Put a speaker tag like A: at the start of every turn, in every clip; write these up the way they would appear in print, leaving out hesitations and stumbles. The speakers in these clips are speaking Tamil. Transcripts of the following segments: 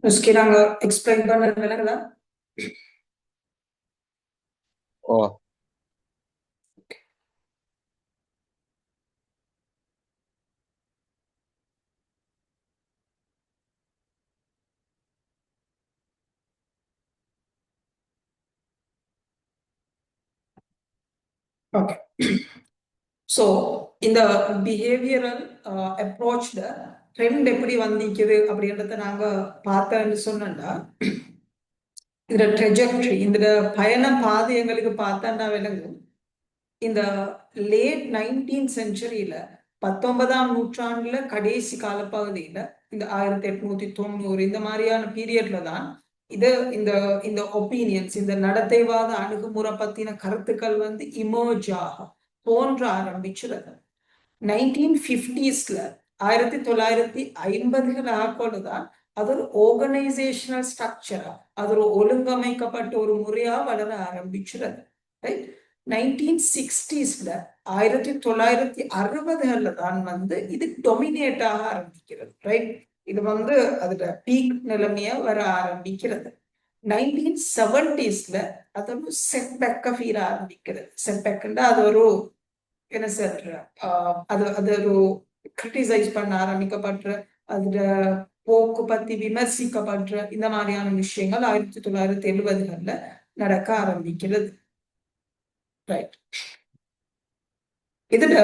A: उसके நாங்க எக்ஸ்பிளைன் பண்ண விலங்குதா?
B: ஓ
A: ஓகே. ஸோ இந்த பிஹேவியரல் அப்ரோச்ல ட்ரெண்ட் எப்படி வந்திக்குது அப்படின்றத நாங்க பார்த்தோன்னு சொன்னோம்னா, இந்த ட்ரெஜெக்டரி இந்த பயண பாதை எங்களுக்கு பார்த்தா விளங்கும். இந்த லேட் 19th செஞ்சுரியில 19ஆம் நூற்றாண்டுல கடைசி காலப்பகுதியில இந்த 1890 இந்த மாதிரியான பீரியட்ல தான் இது இந்த இந்த ஒப்பீனியன்ஸ் இந்த நடத்தைவாத அணுகுமுறை பத்தின கருத்துக்கள் வந்து இமர்ஜ் ஆக தோன்ற ஆரம்பிச்சுறது. 1950ஸ்ல 1950 ஆக்கோடுதான் அது ஒரு ஆர்கனைசேஷனல் ஸ்ட்ரக்சரா, அது ஒரு ஒழுங்கமைக்கப்பட்ட ஒரு முறையா வளர ஆரம்பிச்சுறது. ரைட். 1960ஸ்ல 1960 தான் வந்து இது டொமினேட் ஆக ஆரம்பிக்கிறது. ரைட். இது வந்து அதோட பீக் நிலைமையா வர ஆரம்பிக்கிறது. 1970ஸ்ல அது ஒரு செட்பேக்க ஃபீல் ஆரம்பிக்கிறது. செட்பேக்னா அது ஒரு என்ன சார், அது அது ஒரு கிரிட்டிசைஸ் பண்ண ஆரம்பிக்கப்படுற, அதுல போக்கு பத்தி விமர்சிக்கப்படுற இந்த மாதிரியான விஷயங்கள் 1970கள்ல நடக்க ஆரம்பிக்கிறது. ரைட். இதுல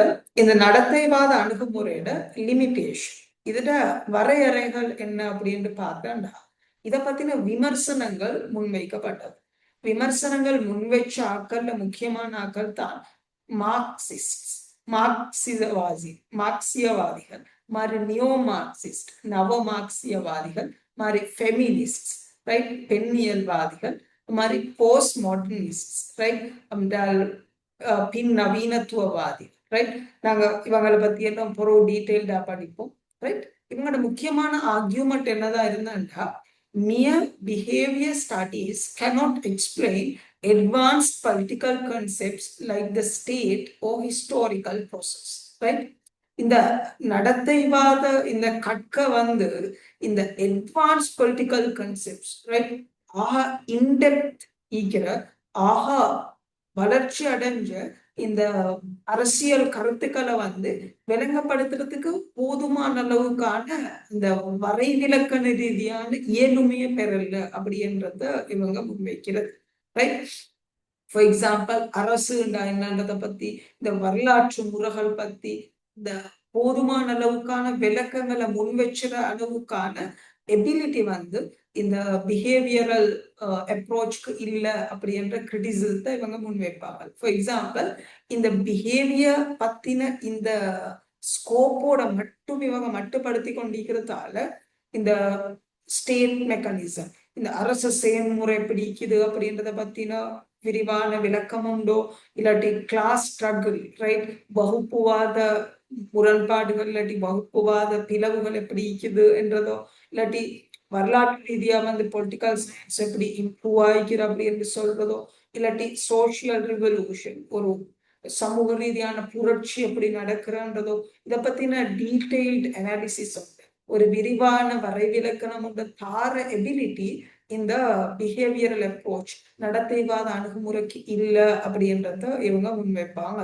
A: இந்த நடத்தைவாத அணுகுமுறையோட லிமிட்டேஷன், இதுல வரையறைகள் என்ன அப்படின்னு பார்த்தா, இத பத்தின விமர்சனங்கள் முன்வைக்கப்பட்டது. விமர்சனங்கள் முன்வைச்ச ஆக்கள்ல முக்கியமான ஆக்கள் தான் மார்க்சிஸ்ட், மார்க்சியவாதி, மார்க்சியவாதிகள் மாதிரி, நியோ மார்க்சிஸ்ட் நவ மார்க்சியவாதிகள் மாதிரி, ஃபெமினிஸ்ட் ரைட் பெண்ணியல்வாதிகள் மாதிரி, போஸ்ட் மாடர்னிஸ்ட் ரைட் பின் நவீனத்துவவாதி ரைட். நாங்க இவங்களை பத்தி எல்லாம் டீட்டெயில்டா படிப்போம். ரைட். இவங்களோட முக்கியமான ஆர்கியூமெண்ட் என்னதான் இருந்தாண்டா, mere behavior studies cannot explain advanced political concepts like the state or historical process. Right. இந்த நடத்தைவாத இந்த கற்க வந்து இந்த advanced political concepts ரைட் ஆஹா இன்டெப்த் ஈக்கிற ஆஹா வளர்ச்சி அடைஞ்ச இந்த அரசியல் கருத்துக்களை வந்து விளங்கப்படுத்துறதுக்கு போதுமான அளவுக்கான இந்த வரைவிலக்கண ரீதியான இயலுமைய பெறல அப்படின்றத இவங்க முன்வைக்கிறது. ரைட். ஃபார் எக்ஸாம்பிள், அரசு என்னன்றதை பத்தி, இந்த வரலாற்று முறைகள் பத்தி, இந்த போதுமான அளவுக்கான விளக்கங்களை முன்வச்சுற அளவுக்கான எபிலிட்டி வந்து இந்த பிஹேவியரல் அப்ரோச்க்கு இல்லை அப்படின்ற கிரிட்டிசிசத்தை இவங்க முன்வைப்பாங்க. ஃபார் எக்ஸாம்பிள், இந்த பிஹேவியர் பத்தின இந்த ஸ்கோப்போட மட்டும் இவங்க மட்டுப்படுத்தி கொண்டிருக்கிறதால இந்த ஸ்டேட் மெக்கானிசம், இந்த அரசு செயல்முறை பிடிக்குது அப்படின்றத பத்தின விரிவான விளக்கம் உண்டோ, இல்லாட்டி கிளாஸ் ஸ்ட்ரகிள் ரைட் வகுப்புவாத முரண்பாடுகள் இல்லாட்டி வகுப்புவாத பிளவுகள் எப்படி இருக்குது என்றதோ, இல்லாட்டி வரலாற்று ரீதியா வந்து பொலிட்டிக்கல் சயின்ஸ் எப்படி இம்ப்ரூவ் ஆகிக்கிற அப்படின்னு சொல்றதோ, இல்லாட்டி சோசியல் ரிவல்யூஷன் ஒரு சமூக ரீதியான புரட்சி எப்படி நடக்கிறன்றதோ, இதை பத்தின டீடைல்டு அனாலிசிஸ் ஒரு விரிவான வரைவிலக்கணம் தார எபிலிட்டி இந்த பிஹேவியரல் அப்ரோச் நடத்தைவாத அணுகுமுறைக்கு இல்லை அப்படின்றத இவங்க முன்வைப்பாங்க.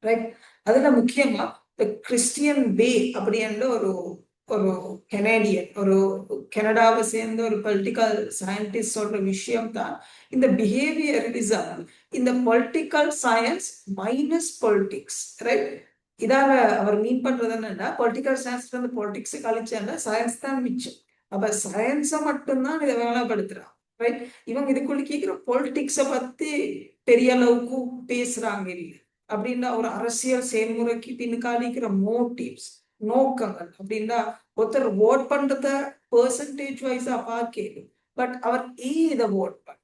A: ரைட். அதுல முக்கியமா கிறிஸ்டியன் பே அப்படின்ற ஒரு ஒரு கெனடியன், ஒரு கனடாவை சேர்ந்த ஒரு பொலிட்டிக்கல் சயின்டிஸ்ட் சொல்ற விஷயம் தான் இந்த பிஹேவியரலிசம் இந்த political science minus politics. Right. இதால அவர் மீன் பண்றது என்னன்னா, பொலிட்டிக்கல் சயின்ஸ் வந்து பொலிட்டிக்ஸ் கழிச்சா சயின்ஸ் தான் மிச்சம். அப்ப சயின்ஸை மட்டும்தான் இதை வேலைப்படுத்துறான். ரைட். இவங்க இதுக்குள்ள கேட்கிற பொலிட்டிக்ஸை பத்தி பெரிய அளவுக்கு பேசுறாங்க இல்லை. அப்படின்னா ஒரு அரசியல் செயல்முறைக்கு பின்காலிக்கிற மோட்டிவ்ஸ் நோக்கங்கள் அப்படின்னா, ஒருத்தர் ஓட் பண்றத பெர்சன்டேஜ் வைஸா பார்க்கல, பட் அவர் ஏன் இதை ஓட் பண்ண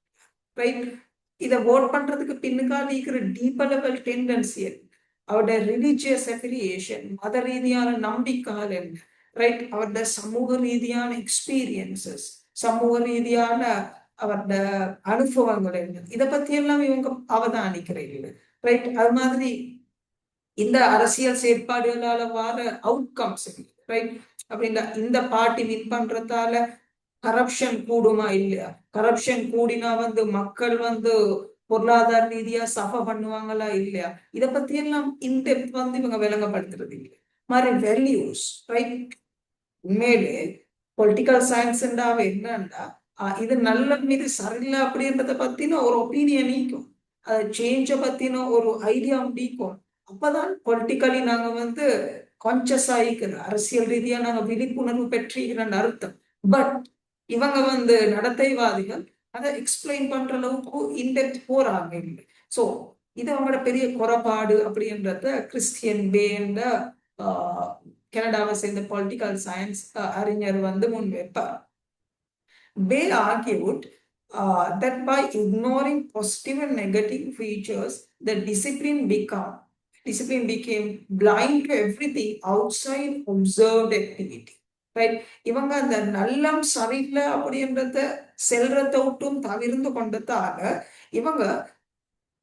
A: ரைட், இதை ஓட் பண்றதுக்கு பின்னுக்காலிக்கிற டீப்பர் லெவல் டெண்டன்சி, அவருடைய ரிலீஜியஸ் அஃபிலியேஷன் மத ரீதியான நம்பிக்கைகள் என்ன ரைட், அவருடைய சமூக ரீதியான எக்ஸ்பீரியன்சஸ், சமூக ரீதியான அவருடைய அனுபவங்கள் என்ன, இதை பத்தி எல்லாம் இவங்க அவதானிக்கிறீங்க. ரைட். அது மாதிரி இந்த அரசியல் செயற்பாடுகளால வர அவுட்கம்ஸ் ரைட், அப்படின்னா இந்த பார்ட்டி வின் பண்றதால கரப்ஷன் கூடுமா இல்லையா, கரப்ஷன் கூடினா மக்கள் பொருளாதார ரீதியா சஃபர் பண்ணுவாங்களா இல்லையா, இத பத்தி எல்லாம் இன்டெப்த் இவங்க விளங்கப்படுத்துறது இல்லை. மாதிரி வேல்யூஸ், ரைட்? உண்மையிலே பொலிட்டிக்கல் சயின்ஸ் என்னன்னா இது நல்ல இது சரியில்லை அப்படின்றத பத்தின ஒரு ஒப்பீனியன் நீக்கும், சேஞ்ச பத்தின ஒரு ஐடியா நீக்கும். அப்பதான் பொலிட்டிக்கலி நாங்க கான்சியஸ் ஆகிக்கிற அரசியல் ரீதியா நாங்க விழிப்புணர்வு பெற்றிருக்கிறோம்னு அர்த்தம். பட் இவங்க நடத்தைவாதிகள் அதை எக்ஸ்பிளைன் பண்ற அளவுக்கு இன்டெப்த் போறாங்க இல்லை. சோ இது அவங்களோட பெரிய குறைபாடு அப்படின்றத கிறிஸ்டியன் பேன்ற கனடாவை சேர்ந்த பொலிட்டிக்கல் சயின்ஸ் அறிஞர் முன்வைப்பார். They argued that by ignoring positive and negative features, the discipline became blind to everything outside observed activity. Right? இவங்க அந்த நல்லம் சரியில்லை அப்படின்றத செல்றத விட்டும் தவிர்ந்து கொண்டதால இவங்க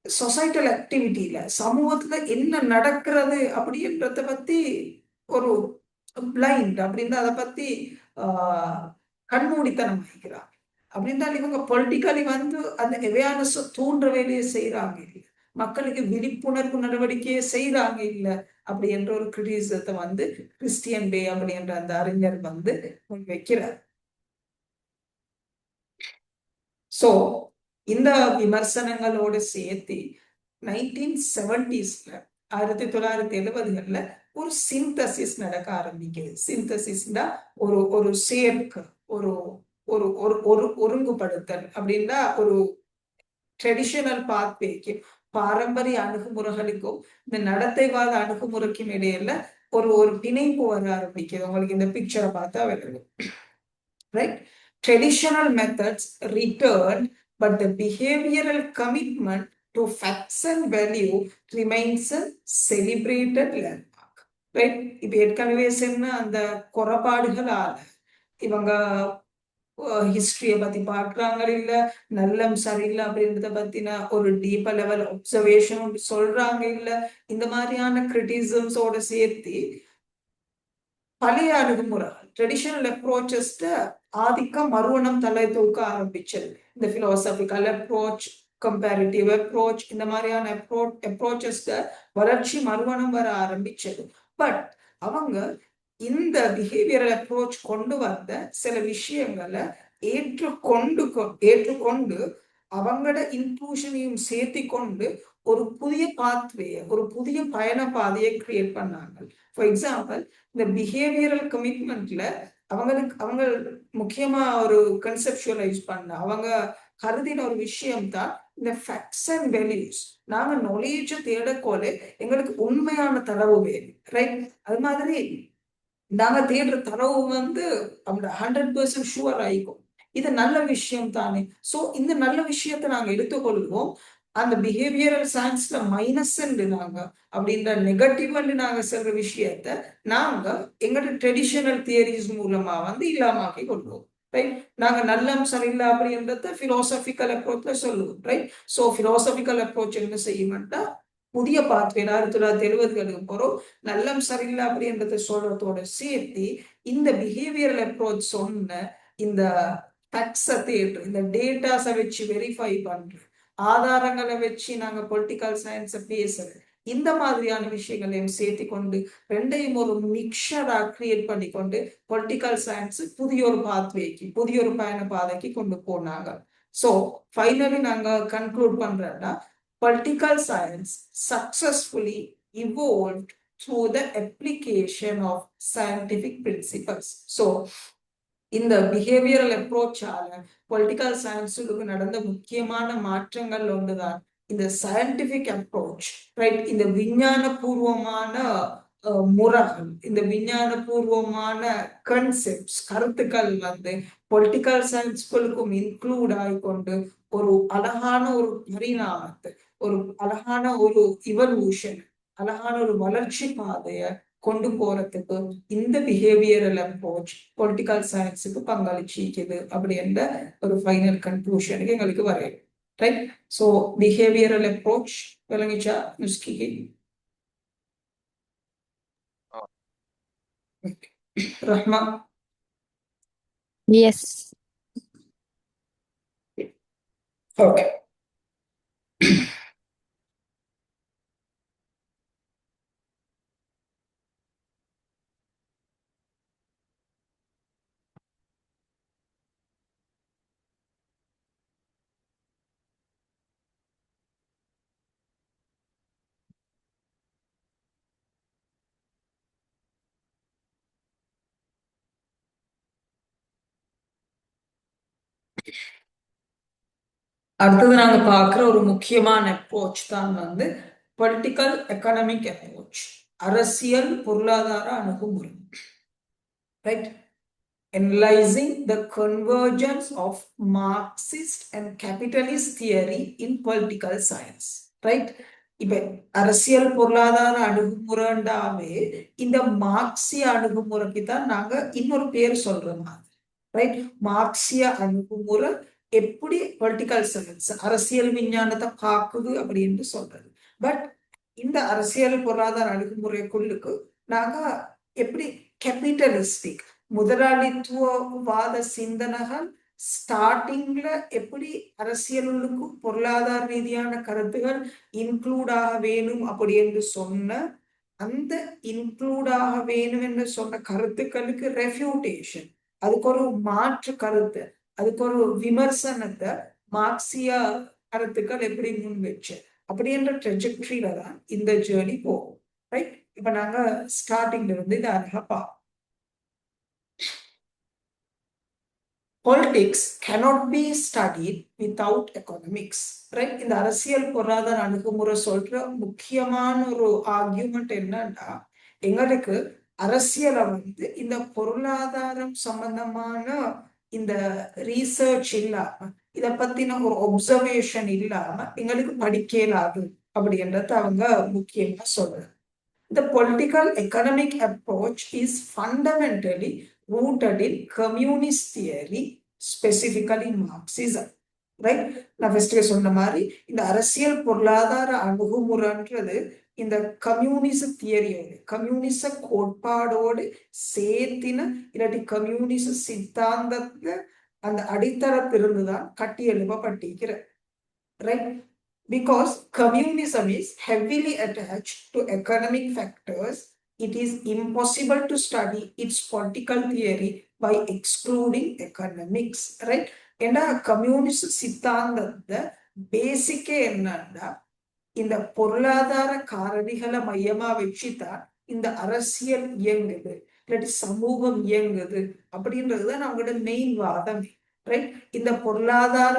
A: சொசைட்டல் ஆக்டிவிட்டியில சமூகத்துல என்ன நடக்கிறது அப்படின்றத பத்தி ஒரு பிளைண்ட் அப்படின்னு அதை பத்தி கண்மூடித்தனம் வகிக்கிறாங்க. அப்படின்றால் இவங்க பொலிட்டிக்கலி அந்த அவேர்னஸ் தூண்டுற வேலையை செய்யறாங்க இல்லை, மக்களுக்கு விழிப்புணர்வு நடவடிக்கையை செய்யறாங்க இல்லை அப்படி என்ற ஒரு கிரிட்டிசிசத்தை கிறிஸ்டியன் பே அப்படின்ற அந்த அறிஞர் வைக்கிறார். சோ இந்த விமர்சனங்களோடு சேர்த்து 1970s 1970களில் ஒரு சிந்தசிஸ் நடக்க ஆரம்பிக்குது. சிந்தசிஸ்னா ஒரு ஒரு சேர்க்கை, ஒரு ஒரு ஒரு ஒருங்குபடுத்தல் அப்படின்னா ஒரு ட்ரெடிஷனல் பாத்வேக்கு பாரம்பரிய அணுகுமுறைகளுக்கும் இந்த நடத்தைவாத அணுகுமுறைக்கும் இடையில ஒரு ஒரு பிணைப்பு வர ஆரம்பிக்குது. உங்களுக்கு இந்த பிக்சரை பார்த்தா விளங்கும், right? Traditional methods returned, but the behavioral commitment to facts and value remains a celebrated landmark. Right? இப்ப ஏற்கனவே சொன்ன அந்த குறைபாடுகளால இவங்க ஹிஸ்டரிய பத்தி பார்க்கறாங்க இல்ல, நல்லம் சரியில்லை அப்படின்றத பத்தின ஒரு டீப்பர் லெவல் அப்சர்வேஷன் சொல்றாங்க இல்ல, இந்த மாதிரியான கிரிட்டிசிசம்ஸோட சேர்த்து பழைய அணுகுமுறைகள் ட்ரெடிஷனல் அப்ரோச்சஸ் ஆதிக்கம் மறுவனம் தலை தூக்க ஆரம்பிச்சது. இந்த பிலாசபிக்கல் அப்ரோச், கம்பேரிட்டிவ் அப்ரோச், இந்த மாதிரியான அப்ரோச்சஸ் வளர்ச்சி மறுவனம் வர ஆரம்பிச்சது. பட் அவங்க இந்த பிஹேவியரல் அப்ரோச் கொண்டு வந்த சில விஷயங்களை ஏற்றுக்கொண்டு அவங்களோட இன்க்ளூஷனையும் சேர்த்தி கொண்டு ஒரு புதிய பாத்வே, ஒரு புதிய பயண பாதையை கிரியேட் பண்ணாங்க. ஃபார் எக்ஸாம்பிள், இந்த பிஹேவியரல் கமிட்மெண்ட்ல அவங்க முக்கியமா ஒரு கன்செப்சுவலைஸ் பண்ண அவங்க கருதின ஒரு விஷயம் தான் இந்த ஃபேக்ட்ஸ் அண்ட் வேல்யூஸ். நாங்க நாலேஜை தேடக்கோல எங்களுக்கு உண்மையான தரவு வேணும், ரைட்? அது மாதிரி நாங்க தேடுற தரவு அவங்க 100% ஷுவர் ஆயிக்கும், இது நல்ல விஷயம் தானே. சோ இந்த நல்ல விஷயத்தை நாங்க எடுத்துக்கொள்வோம். அந்த பிஹேவியரல் சயின்ஸ்ல மைனஸ் நாங்க அப்படின்ற நெகட்டிவ் நாங்க சொல்ற விஷயத்த நாங்க எங்களோட ட்ரெடிஷனல் தியரிஸ் மூலமா இல்லாமக்கி கொள்வோம், ரைட்? நாங்க நல்லம் சரியில்லை அப்படின்றத பிலாசபிக்கல் அப்ரோச்ல சொல்லுவோம், ரைட்? சோ பிலாசபிக்கல் அப்ரோச் என்ன செய்யும்ட்டா புதிய பாத்வே 1970களுக்கு போறோம் நல்லம் சரியில்லை அப்படின்றத சொல்றதோட சேர்த்து இந்த பிஹேவியரல் அப்ரோச் சொன்ன இந்த ஃபேக்ட்ஸை தேடுற, இந்த டேட்டாஸை வச்சு வெரிஃபை பண்ற, ஆதாரங்களை வச்சு நாங்க பொலிட்டிக்கல் சயின்ஸை பேசுற, இந்த மாதிரியான விஷயங்களையும் சேர்த்து கொண்டு ரெண்டையும் ஒரு மிக்சரா கிரியேட் பண்ணி கொண்டு பொலிட்டிக்கல் சயின்ஸ் புதிய ஒரு பாத்வேக்கு, புதிய ஒரு பயண பாதைக்கு கொண்டு போனாங்க. சோ ஃபைனலி நாங்க கன்க்ளூட் பண்றோம்னா political science successfully evolved through the application of scientific principles. So இந்த பிஹேவியரல் அப்ரோச்சால பொலிட்டிக்கல் சயின்ஸுக்கு நடந்த முக்கியமான மாற்றங்கள் ஒன்றுதான் இந்த சயின்டிபிக் அப்ரோச், ரைட்? இந்த விஞ்ஞான பூர்வமான முறைகள், இந்த விஞ்ஞான பூர்வமான கன்செப்ட்ஸ், கருத்துக்கள் பொலிட்டிக்கல் சயின்ஸ்களுக்கும் இன்க்ளூட் ஆகிக்கொண்டு ஒரு அழகான ஒரு பரிணாமத்தை, ஒரு அழகான ஒரு இவல்யூஷன், அழகான ஒரு வளர்ச்சி பாதைய கொண்டு போறதுக்கு இந்த பிஹேவியரல் அப்ரோச் பொலிட்டிக்கல் சயின்ஸுக்கு பங்களிச்சிக்குது அப்படின்ற ஒரு ஃபைனல் கன்க்ளூஷனுக்கு எங்களுக்கு வரையும், ரைட்? சோ பிஹேவியரல் அப்ரோச் விளங்கிச்சா நுஸ்கி? ரஹ்மா.
C: Yes.
A: ஓகே. அடுத்தது நாங்க பார்க்குற ஒரு முக்கியமான அப்ரோச் தான் வந்து பொலிட்டிக்கல் எக்கனாமிக் அப்ரோச், அரசியல் பொருளாதார அணுகுமுறை. Right? Analyzing the convergence of Marxist and capitalist theory in political science. Right? இப்ப அரசியல் பொருளாதார அணுகுமுறைண்டாவே இந்த மார்க்சிய அணுகுமுறைக்கு தான் நாங்க இன்னொரு பேர் சொல்றோம். ரைட்? மார்க்சிய அணுகுமுறை எப்படி பொலிட்டிக்கல் சயின்ஸ் அரசியல் விஞ்ஞானத்தை பார்க்குது அப்படின்னு சொல்றது. பட் இந்த அரசியல் பொருளாதார அணுகுமுறைக்குள்ளுக்கு நாங்க எப்படி கேபிட்டலிஸ்டிக் முதலாளித்துவவாத சிந்தனைகள் ஸ்டார்டிங்ல எப்படி அரசியலுக்கு பொருளாதார ரீதியான கருத்துகள் இன்க்ளூட் ஆக வேணும் அப்படி என்று சொன்ன அந்த இன்க்ளூட் ஆக வேணும் என்று சொன்ன கருத்துக்களுக்கு ரெஃப்யூட்டேஷன், அதுக்கு ஒரு மாற்று கருத்து, அதுக்கு ஒரு விமர்சனத்தை மார்க்சிய கருத்துக்கள் எப்படி முன் வச்சு அப்படின்ற ட்ரெஜெக்டரியில தான் இந்த ஜேர்னி போகும். ரைட்? இப்ப நாங்க ஸ்டார்டிங்ல இருந்து இதை அழகா பார்ப்போம். Politics cannot be studied without economics. Right? இந்த அரசியல் பொருளாதார அணுகுமுறை சொல்ற முக்கியமான ஒரு ஆர்கியூமெண்ட் என்னன்னா, எங்களுக்கு அரசியலை வந்து இந்த பொருளாதாரம் சம்பந்தமான இந்த ரீசர்ச் இல்லாம இத பத்தின ஒரு ஒப்சர்வேஷன் இல்லாம எங்களுக்கு படிக்கலாது அப்படின்றத அவங்க முக்கியமா சொல்றாங்க. The political economic approach is fundamentally rooted in communist theory, specifically Marxism. Right? நான் ஃபர்ஸ்ட்ல சொன்ன மாதிரி இந்த அரசியல் பொருளாதார அணுகுமுறைன்றது இந்த கம்யூனிச தியரியோடு கம்யூனிச கோட்பாடோடு சேர்த்தின இல்லாட்டி கம்யூனிச சித்தாந்தத்தை அந்த அடித்தளத்திலிருந்துதான் கட்டி எழுப்பப்பட்டிருக்கிற. Right? Because communism is heavily attached to economic factors, it is impossible to study its political theory by excluding economics. Right? ஏன்னா கம்யூனிஸ்ட் சித்தாந்தத்தை பேசிக்கே என்னன்னா இந்த பொருளாதார காரணிகளை மையமா வச்சுதான் இந்த அரசியல் இயங்குது இல்லாட்டி சமூகம் இயங்குது அப்படின்றதுதான் அவங்களோட மெயின் வாதமே. ரைட்? இந்த பொருளாதார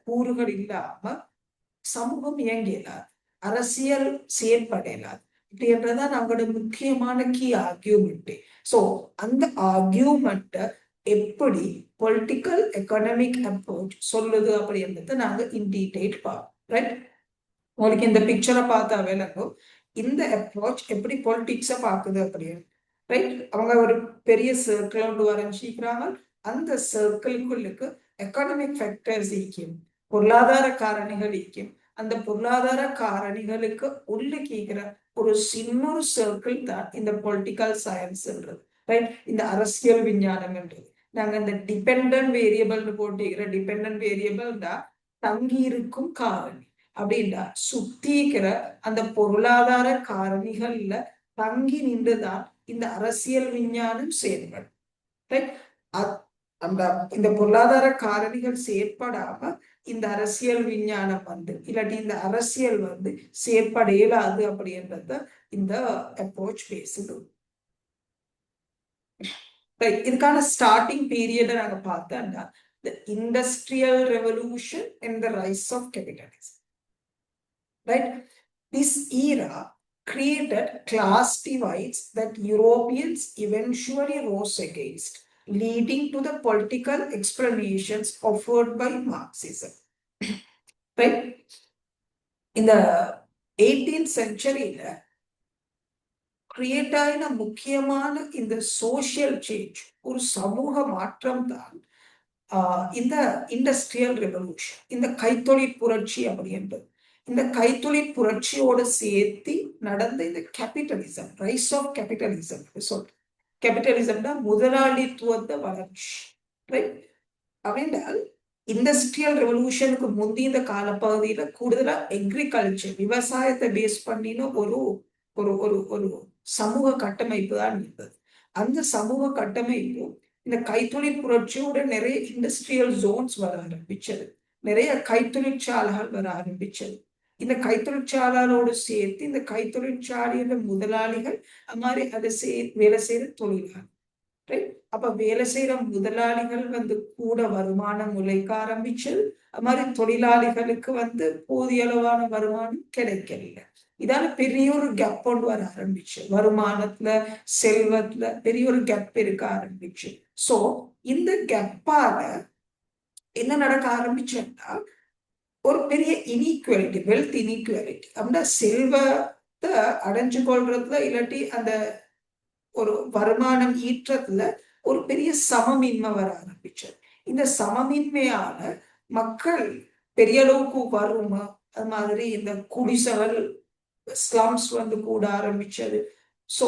A: கூறுகள் இல்லாம சமூகம் இயங்கலாது, அரசியல் செயற்படலாது அப்படின்றதான் அவங்களோட முக்கியமான கீ ஆர்கியூமெண்ட். சோ அந்த ஆர்கியூமெண்ட்டை எப்படி பொலிட்டிக்கல் எக்கனாமிக் அப்ரோச் சொல்லுது அப்படின்றத நாங்க இன் டீடைல் பார்ப்போம். ரைட்? உங்களுக்கு இந்த பிக்சரை பார்த்தா விளங்கும் இந்த அப்ரோச் எப்படி பொலிட்டிக்ஸை பார்க்குது அப்படின்னு. ரைட்? அவங்க ஒரு பெரிய சர்க்கிள் ஒன்று வரைஞ்சிக்கிறாங்க. அந்த சர்க்கிள்குள்ளுக்கு எக்கனாமிக் ஃபேக்டர்ஸ் இருக்கும், பொருளாதார காரணிகள் இருக்கும். அந்த பொருளாதார காரணிகளுக்கு உள்ள கேட்கிற ஒரு சின்ன சர்க்கிள் தான் இந்த பொலிட்டிக்கல் சயின்ஸ்ன்றது. ரைட்? இந்த அரசியல் விஞ்ஞானம்ன்றது. நாங்க இந்த டிபெண்டன்ட் வேரியபிள்னு போட்டிக்கிற டிபெண்டன்ட் வேரியபிள் தான் தங்கி இருக்கும் காரணி அப்படின்னா சுத்திக்கிற அந்த பொருளாதார காரணிகள்ல தங்கி நின்றுதான் இந்த அரசியல் விஞ்ஞானம் செயல்படும். ரைட்? அந்த இந்த பொருளாதார காரணிகள் செயற்படாம இந்த அரசியல் விஞ்ஞானம் வந்து இல்லாட்டி இந்த அரசியல் வந்து செயற்பட இயலாது அப்படின்றத இந்த அப்ரோச் பேசுது. இதுக்கான ஸ்டார்டிங் பீரியட நாங்க பார்த்தோம்னா the industrial revolution and the rise of capitalism. Right? This era created class divides that Europeans eventually rose against, leading to the political explanations offered by Marxism. Right? In the 18th century, create ஆகின முக்கியமான இந்த சோசியல் சேஞ்ச் ஒரு சமூக மாற்றம் தான் இந்த இண்டஸ்ட்ரியல் ரெவல்யூஷன், இந்த கைத்தொழில் புரட்சி அப்படின்றது. இந்த கைத்தொழில் புரட்சியோட சேர்த்து நடந்த இந்த கேபிட்டலிசம், ரைஸ் ஆஃப் கேபிட்டலிசம் சொல்றேன். கேபிட்டலிசம்னா முதலாளித்துவத்தை வளர்ச்சி, ரைட்? அப்படின்றால் இண்டஸ்ட்ரியல் ரெவல்யூஷனுக்கு முந்திய காலப்பகுதியில கூடுதலா எக்ரிகல்ச்சர் விவசாயத்தை பேஸ் பண்ணின ஒரு ஒரு ஒரு ஒரு சமூக கட்டமைப்பு தான் இருந்தது. அந்த சமூக கட்டமைப்பு இந்த கைத்தொழில் புரட்சியோட நிறைய இண்டஸ்ட்ரியல் ஜோன்ஸ் வர ஆரம்பிச்சது, நிறைய கைத்தொழிற்சாலைகள் வர ஆரம்பிச்சது. இந்த கைத்தொழிற்சாலையோடு சேர்த்து இந்த கைத்தொழிற்சாலையோட முதலாளிகள் அது மாதிரி அதை வேலை செய்யற தொழிலாளர், ரைட்? அப்ப வேலை செய்யற முதலாளிகள் கூட வருமானம் உழைக்க ஆரம்பிச்சது, அது மாதிரி தொழிலாளிகளுக்கு போதிய அளவான வருமானம் கிடைக்கல. இதால பெரிய ஒரு கேப் கொண்டு வர ஆரம்பிச்சு, வருமானத்துல செல்வத்துல பெரிய ஒரு கேப் இருக்க ஆரம்பிச்சு. சோ இந்த கேப்பால என்ன நடக்க ஆரம்பிச்சுன்னா ஒரு பெரிய இனீக்குவாலிட்டி, வெல்த் இனீக்குவாலிட்டி. அப்படின்னா செல்வத்தை அடைஞ்சு கொள்றதுல இல்லாட்டி அந்த ஒரு வருமானம் ஈற்றத்துல ஒரு பெரிய சமமின்மை வர ஆரம்பிச்சது. இந்த சமமின்மையால மக்கள் பெரிய அளவுக்கு வறுமை, அது மாதிரி இந்த குடிசைகள் ஸ்லம்ஸ் கூட ஆரம்பிச்சது. சோ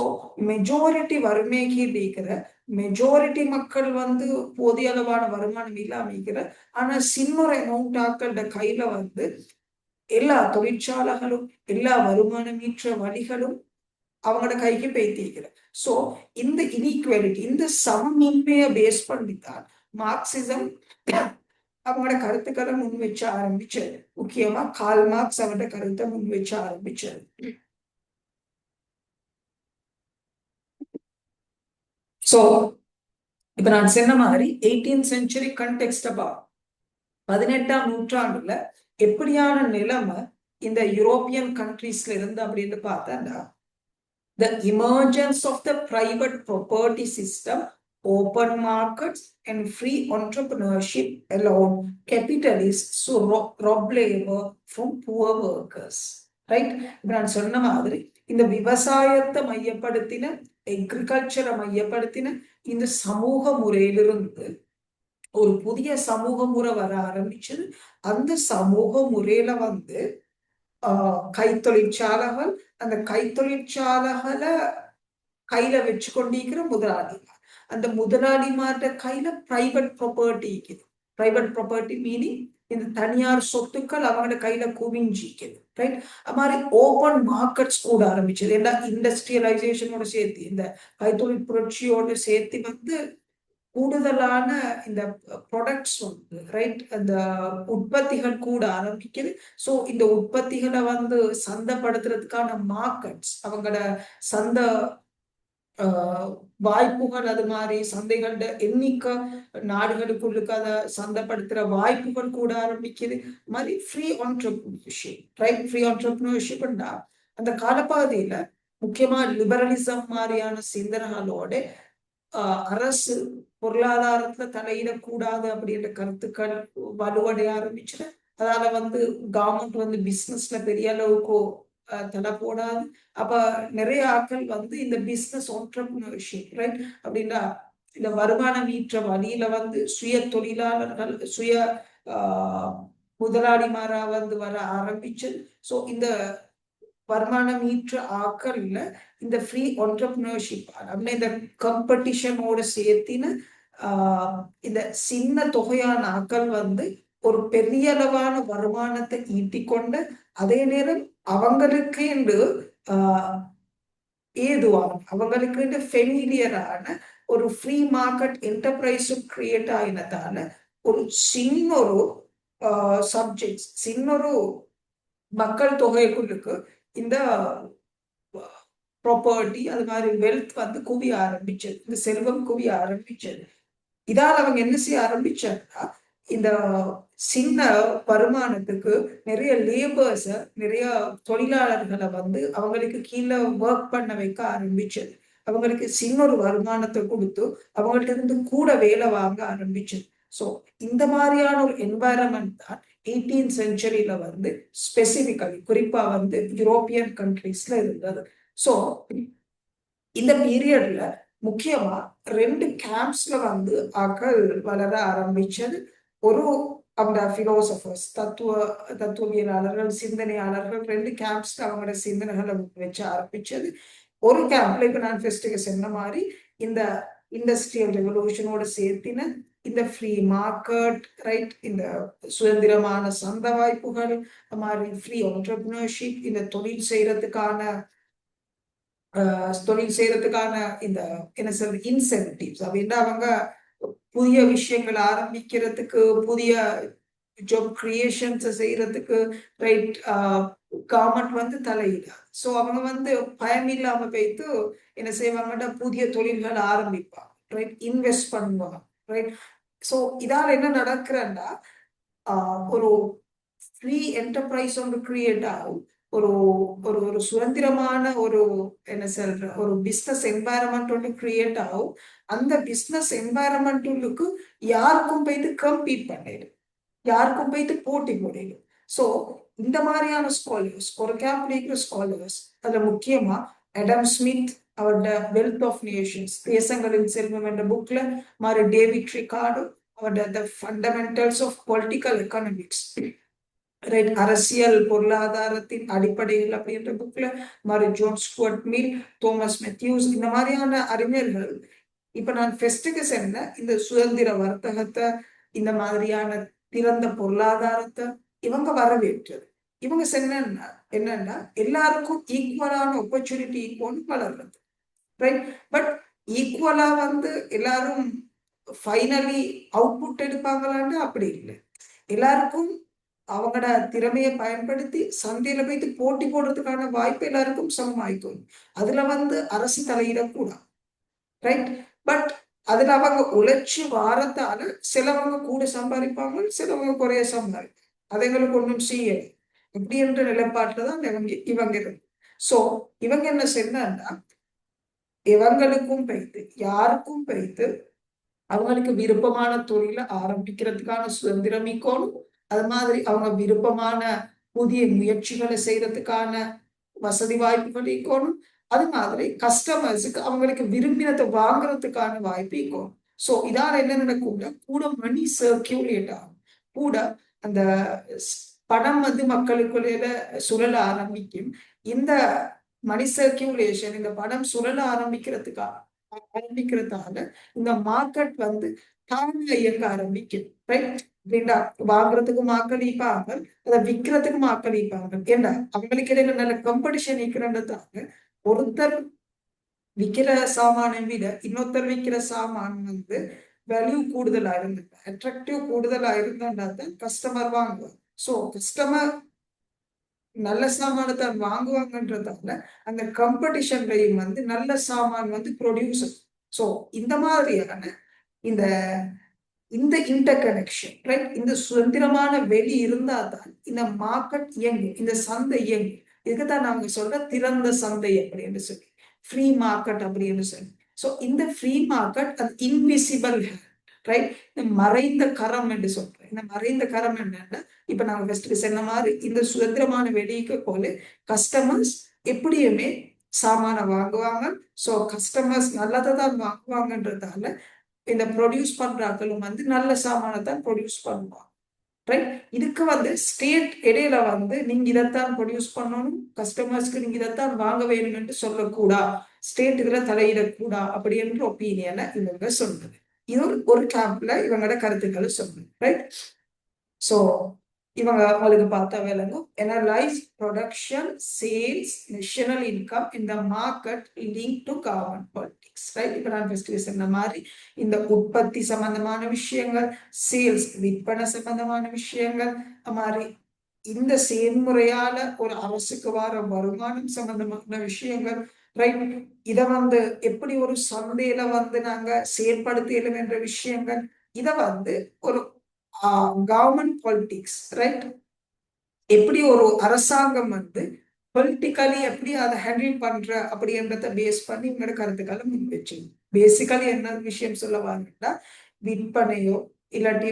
A: மெஜாரிட்டி வறுமைக்கு இருக்கிற மெஜாரிட்டி மக்கள் போதிய அளவான வருமானம் இல்லாம இருக்கிற, ஆனா சின்ன அமௌண்ட் ஆக்களோட கையில எல்லா தொழிற்சாலைகளும் எல்லா வருமானம் ஈற்ற வழிகளும் அவங்களோட கைக்கு பேத்திக்கிற. சோ இந்த இனீக்குவாலிட்டி, இந்த சமமின்மையை பேஸ் பண்ணித்தான் மார்க்சிசம் அவங்களோட கருத்துக்களை முன் வச்ச ஆரம்பிச்சது. முக்கியமா கால் மார்க்ஸ் அவரோட கருத்தை முன் வச்ச ஆரம்பிச்சது. சோ இப்ப நான் சொன்ன மாதிரி 18th century context about 18ஆம் நூற்றாண்டுல எப்படியான நிலைமை இந்த யூரோப்பியன் கண்ட்ரீஸ்ல இருந்து அப்படின்னு பார்த்தா, the emergence of the private property system, open markets and free entrepreneurship allowed capitalists to rob labor from poor workers, right? இப்ப நான் சொன்ன மாதிரி இந்த விவசாயத்தை மையப்படுத்தின, எக்ரிகல்ச்சரை மையப்படுத்தின இந்த சமூக முறையிலிருந்து ஒரு புதிய சமூக முறை வர ஆரம்பிச்சது. அந்த சமூக முறையில கைத்தொழிற்சாலைகள், அந்த கைத்தொழிற்சாலைகளை கையில வச்சு கொண்டிருக்கிற முதலாளிமார், அந்த முதலாளிமார்ட கையில பிரைவேட் ப்ராப்பர்ட்டி இருக்குது. பிரைவேட் ப்ராப்பர்ட்டி மீனிங் இந்த தனியார் சொத்துக்கள் அவங்களோட கையில குவிஞ்சிக்குது, ரைட்? அது மாதிரி ஓபன் மார்க்கெட்ஸ் கூட ஆரம்பிச்சது. ஏன்னா இண்டஸ்ட்ரியலைசேஷனோட சேர்த்து இந்த கைத்தொழில் புரட்சியோட சேர்த்து கூடுதலான இந்த ப்ராடக்ட்ஸ் ரைட், அந்த உற்பத்திகள் கூட ஆரம்பிக்குது. ஸோ இந்த உற்பத்திகளை சந்தைப்படுத்துறதுக்கான மார்க்கெட்ஸ், அவங்களோட சந்தை வாய்ப்புகள், அது மாதிரி சந்தைகளோட எண்ணிக்கை, நாடுகளுக்குள்ளுக்கு அதை சந்தைப்படுத்துற வாய்ப்புகள் கூட ஆரம்பிக்குது. மாதிரி ஃப்ரீ ஆண்டர்பிரினர்ஷிப், ரைட்? ஃப்ரீ ஆண்டர்பிரினர்ஷிப்னா அந்த காலப்பகுதியில முக்கியமா லிபரலிசம் மாதிரியான சிந்தனைகளோட அரசு பொருளாதாரத்துல தலையிடக்கூடாது அப்படின்ற கருத்துக்கள் வலுவடைய ஆரம்பிச்சுது. அதால கவர்மெண்ட் பிசினஸ்ல பெரிய அளவுக்கு தடை போடாது. அப்ப நிறைய ஆட்கள் இந்த பிசினஸ் ஆண்டர்பிரினர்ஷிப், ரைட்? அப்படின்னா இந்த வருமானம் ஈற்ற வழியில சுய தொழிலாளர்கள், சுய முதலாளிமாரா வர ஆரம்பிச்சது. ஸோ இந்த வருமானம் ஈற்ற ஆக்கள்ல இந்த ஃப்ரீ ஆண்டர்பிரினர்ஷிப் அப்படின்னா இந்த காம்படிஷனோட சேர்த்தின்னு இந்த சின்ன தொகையான ஆக்கள் ஒரு பெரிய அளவான வருமானத்தை ஈட்டிக்கொண்டு, அதே நேரம் அவங்களுக்கு என்று ஏதுவான, அவங்களுக்கு என்று ஃபெமிலியரான ஒரு ஃப்ரீ மார்க்கெட் என்டர்பிரைஸும் கிரியேட் ஆகினதால ஒரு சின்ன ஒரு சப்ஜெக்ட்ஸ், சின்ன ஒரு மக்கள் தொகைக்குள்ளுக்கு இந்த ப்ராப்பர்ட்டி, அது மாதிரி வெல்த் குவிய ஆரம்பிச்சது, இந்த செல்வம் குவிய ஆரம்பிச்சது. இதால் அவங்க என்ன செய்ய ஆரம்பிச்சாங்கன்னா, இந்த சின்ன வருமானத்துக்கு நிறைய லேபர்ஸ, நிறைய தொழிலாளர்களை அவங்களுக்கு கீழே ஒர்க் பண்ண வைக்க ஆரம்பிச்சது. அவங்களுக்கு சின்ன ஒரு வருமானத்தை கொடுத்து அவங்கள்ட்ட இருந்து கூட வேலை வாங்க ஆரம்பிச்சது. ஸோ இந்த மாதிரியான ஒரு என்வாயரன்மெண்ட் தான் 18th centuryல ஸ்பெசிபிக்கலி குறிப்பா யூரோப்பியன் கண்ட்ரீஸ்ல இருந்தது. ஸோ இந்த பீரியட்ல முக்கியமா 2 கேம்ப்ஸ்ல ஆக்கள் வளர ஆரம்பிச்சது. ஒரு அந்த பிலோசபர்ஸ், தத்துவவியலாளர்கள், சிந்தனையாளர்கள் 2 கேம்ப்ஸ்ல அவங்களோட சிந்தனைகளை வச்சு ஆரம்பிச்சது. ஒரு கேம்ப்ல இப்ப நான் ஃபர்ஸ்ட்டுக்கு சொன்ன மாதிரி இந்த இண்டஸ்ட்ரியல் ரெவல்யூஷனோட சேர்த்தின இந்த ஃப்ரீ மார்க்கெட், ரைட், இந்த சுதந்திரமான சந்தை வாய்ப்புகள், அது மாதிரி ஃப்ரீ ஆண்டர்பிரினர்ஷிப், இந்த தொழில் செய்யறதுக்கான இந்த என்ன சொல்ற இன்சென்டிவ்ஸ் அப்படின்னா அவங்க புதிய விஷயங்கள் ஆரம்பிக்கிறதுக்கு, புதிய ஜாப் கிரியேஷன்ஸ் செய்யறதுக்கு, ரைட், கவர்மெண்ட் வந்து தலையிடாது. ஸோ அவங்க வந்து பயம் இல்லாம போய்த்து என்ன செய்வாங்கன்னா புதிய தொழில்கள் ஆரம்பிப்பாங்க, ரைட், இன்வெஸ்ட் பண்ணுவாங்க, ரைட். ஸோ இதால என்ன நடக்கிறன்னா ஒரு ஃப்ரீ என்டர்பிரைஸ் ஒன்று கிரியேட் ஆகும். ஒரு ஒரு ஒரு சுதந்திரமான ஒரு என்ன சொல்ற ஒரு பிசினஸ் என்வாயரன்மெண்ட் ஒன்று கிரியேட் ஆகும். அந்த பிசினஸ் என்வாயரன்மெண்ட்டுக்கு யாருக்கும் போயிட்டு கம்பீட் பண்ணிடும், யாருக்கும் போயிட்டு போட்டி போடிடும். ஸோ இந்த மாதிரியான ஸ்காலர்ஸ், ஒரு கேம்ப் இருக்கிற ஸ்காலர்ஸ், அதுல முக்கியமா அடம் ஸ்மித் அவரோட வெல்த் ஆஃப் நேஷன்ஸ், தேசங்களின் செல்வம் என்ற புக்ல, மாதிரி டேவிட் ரிகார்டோ அவரோட the fundamentals of political economics, right, அரசியல் பொருளாதாரத்தின் அடிப்படைகள் அப்படின்ற புக்ல, மாதிரி John Stuart Mill, Thomas Malthus, இந்த மாதிரியான அறிஞர்கள் இப்ப நான் ஃபெஸ்டுக்கு சென்ன இந்த சுதந்திர வர்த்தகத்தை, இந்த மாதிரியான திறந்த பொருளாதாரத்தை இவங்க வரவேற்றது. இவங்க சென்னா என்னன்னா எல்லாருக்கும் ஈக்குவலான ஆப்பர்ச்சுனிட்டி ஈக்குவல் வளர்றது, ரைட். பட் ஈக்குவலா வந்து எல்லாரும் ஃபைனலி அவுட்புட் எடுப்பாங்களான்னு அப்படி இல்லை. எல்லாருக்கும் அவங்களோட திறமையை பயன்படுத்தி சந்தையில போயிட்டு போட்டி போடுறதுக்கான வாய்ப்பு எல்லாருக்கும் சமமாயிக்கும். அதுல வந்து அரசு தலையிடக்கூடாது, ரைட். பட் அதுல அவங்க உழைச்சி வாரத்தால சிலவங்க கூட சம்பாதிப்பாங்க, சிலவங்க குறைய சம்பாதிப்பாங்க. அதை எங்களுக்கு ஒன்றும் செய்யல இப்படி என்ற நிலைப்பாட்டுல தான் இவங்க இருக்கு. சோ இவங்க என்ன செய்யறாங்கன்னா இவங்களுக்கும் பைத்து யாருக்கும் பைத்து அவங்களுக்கு விருப்பமான தொழிலை ஆரம்பிக்கிறதுக்கான சுதந்திரம் இருக்கணும். அது மாதிரி அவங்க விருப்பமான புதிய முயற்சிகளை செய்யறதுக்கான வசதி வாய்ப்புகள் இருக்கணும். அது மாதிரி கஸ்டமர்ஸுக்கு அவங்களுக்கு விரும்பினதை வாங்குறதுக்கான வாய்ப்பு இருக்கணும். ஸோ இதால என்ன நடக்கும்னா கூட மணி சர்க்கியூலேட் ஆகும், கூட அந்த பணம் வந்து மக்களுக்குள்ள சுழல ஆரம்பிக்கும். இந்த மணி சர்க்கியூலேஷன், இந்த பணம் சுழல ஆரம்பிக்கிறதால இந்த மார்க்கெட் வந்து தானா இயங்க ஆரம்பிக்கும், ரைட். அப்படின்னா வாங்குறதுக்கு மக்களிப்பாங்க, அதை விற்கிறதுக்கு மக்களிப்பாங்க. ஏன்னா அவங்களுக்கு இடையில நல்ல காம்படிஷன் இருக்கிறதாங்க. ஒருத்தர் விற்கிற சாமானை விட இன்னொருத்தர் விற்கிற சாமான் வந்து வேல்யூ கூடுதலா இருந்து, அட்ராக்டிவ் கூடுதலா இருந்தா தான் கஸ்டமர் வாங்குவாங்க. ஸோ கஸ்டமர் நல்ல சாமான தான் வாங்குவாங்கன்றதால அந்த காம்படிஷன்லையும் வந்து நல்ல சாமான் வந்து ப்ரொடியூஸ். ஸோ இந்த மாதிரியான இந்த இந்த இன்டர் கனெக்ஷன், ரைட், இந்த சுதந்திரமான வெளி இருந்தா தான் இந்த மார்க்கெட் இயங்கும், இந்த சந்தை இயங்கும். இதுக்குதான் நாங்க சொல்ற திறந்த சந்தை அப்படின்னு சொல்லி, ஃப்ரீ மார்க்கெட் அப்படின்னு சொல்லி. ஸோ இந்த ஃப்ரீ மார்க்கெட் அது இன்விசிபிள், ரைட், இந்த மறைந்த கரம் என்று சொல்றேன். இந்த மறைந்த கரம் என்னன்னா இப்ப நாங்க ஃபர்ஸ்ட் சொன்ன மாதிரி இந்த சுதந்திரமான வெளிக்கு போல கஸ்டமர்ஸ் எப்படியுமே சாமான வாங்குவாங்க. ஸோ கஸ்டமர்ஸ் நல்லதை தான் வாங்குவாங்கன்றதால இந்த ப்ரொடியூஸ் பண்றாங்களும் வந்து நல்ல சாமானை தான் ப்ரொடியூஸ் பண்ணுவாங்க, ரைட். இதுக்கு வந்து ஸ்டேட் இடையில வந்து நீங்க இதைத்தான் ப்ரொடியூஸ் பண்ணணும், கஸ்டமர்ஸ்க்கு நீங்க இதைத்தான் வாங்க வேணும் என்று சொல்லக்கூடா, ஸ்டேட் இதுல தலையிடக்கூடா அப்படி என்ற ஒப்பீனியனை இவங்க சொன்னது. இது ஒரு கேம்ப்ல இவங்களோட கருத்துக்களை சொன்னது, ரைட். ஸோ இவங்க அவங்களுக்கு பார்த்தா விளங்கும், analyze production, sales, national income in the market linked to government politics, right. இப்ப நான் ஃபர்ஸ்ட் சொன்ன மாதிரி இந்த உற்பத்தி சம்பந்தமான விஷயங்கள், சேல்ஸ் விற்பனை சம்பந்தமான விஷயங்கள், மாதிரி இந்த செயல்முறையால ஒரு அரசுக்கு வர வருமானம் சம்பந்தமான விஷயங்கள், ரைட். இத வந்து எப்படி ஒரு சந்தையில வந்து நாங்க செயற்படுத்தலும் என்ற விஷயங்கள், இத வந்து ஒரு கவர்மெண்ட் பாலிட்டிக்ஸ், ரைட், எப்படி ஒரு அரசாங்கம் வந்து பொலிட்டிக்கலி எப்படி அதை ஹேண்டில் பண்ற அப்படின்றத பேஸ் பண்ணி இவங்களோட கருத்துக்களை முன் வச்சு பேசிக்கலி என்ன விஷயம் சொல்ல வாங்கன்னா விற்பனையோ இல்லாட்டி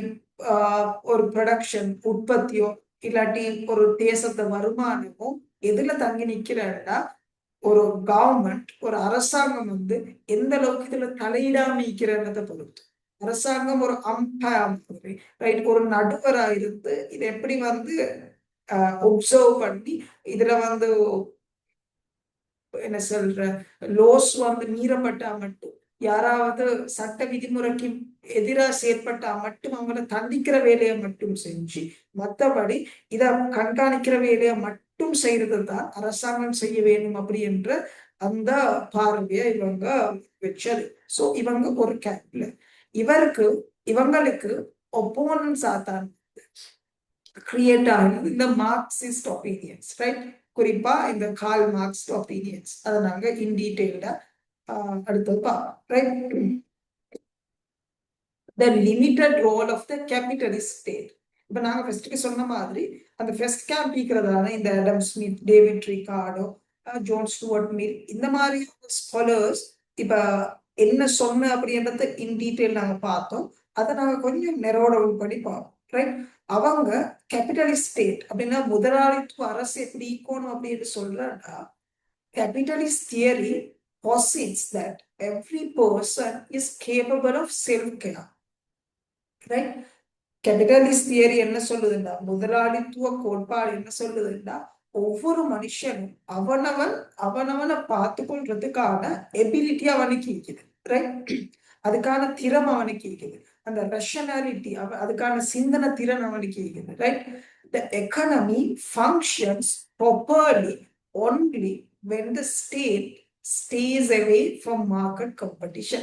A: ஒரு ப்ரொடக்ஷன் உற்பத்தியோ இல்லாட்டி ஒரு தேசத்தை வருமானமோ எதுல தங்கி நிக்கிறன்னா ஒரு கவர்மெண்ட் ஒரு அரசாங்கம் வந்து எந்த அளவுக்கு இதுல தலையிடாம நிக்கிறன்றதை பொறுத்து. அரசாங்கம் ஒரு அம்பயர், ரைட், ஒரு நடுவரா இருந்து இதை எப்படி வந்து ஒப்சர்வ் பண்ணி இதுல வந்து என்ன சொல்ற லோஸ் வந்து மீறப்பட்டா மட்டும் யாராவது சட்ட விதிமுறைக்கு எதிராக செயற்பட்டா மட்டும் அவங்கள தண்டிக்கிற வேலையை மட்டும் செஞ்சு, மற்றபடி இத கண்காணிக்கிற வேலையை மட்டும் செய்யறது தான் அரசாங்கம் செய்ய வேண்டும் அப்படி என்ற அந்த பார்வையை இவங்க வச்சது. சோ இவங்க ஒரு கேப்ல இவங்களுக்கு ஒப்போனன்ஸா தான் கிரியேட் ஆகுது இந்த மார்க்சிஸ்ட் ஒப்பீனியன்ஸ், ரைட்? குறிப்பா இந்த கால் மார்க்ஸ் ஒப்பீனியன்ஸ். அதை நாங்க இன் டீடைல்டா அடுத்தது பார்ப்போம், right? The limited role of the capitalist state. இப்ப நாங்க ஃபர்ஸ்ட்க்கு சொன்ன மாதிரி அந்த ஃபர்ஸ்ட் கேம்ப் இருக்கிறதான இந்த Adam Smith, David Ricardo, John Stuart Mill, இந்த மாதிரி ஸ்காலர்ஸ் இப்ப என்ன சொன்ன அப்படின்றத இன் டீடைல் நாங்க பார்த்தோம். அதை நாங்க கொஞ்சம் நெரோடவு பண்ணி பார்ப்போம், ரைட்? அவங்க கேபிட்டலிஸ்ட் ஸ்டேட் அப்படின்னா முதலாளித்துவ அரசு எப்படி ஈக்கணும் அப்படின்னு சொல்றா, capitalist theory posits that every person is capable of self-care, right? Capitalist theory என்ன சொல்லுதுன்னா, முதலாளித்துவ கோட்பாடு என்ன சொல்லுதுன்னா, ஒவ்வொரு மனுஷனும் அவனவனை பார்த்துக்கொள்றதுக்கான எபிலிட்டி அவனுக்கு இருக்குது, ரைட்? அதுக்கான திறம் அவனுக்கு இருக்குது, அந்த ரஷனாலிட்டி அதுக்கான சிந்தனை திறன் அவனுக்கு இருக்குது, right? The economy functions properly only when the state stays away from market competition.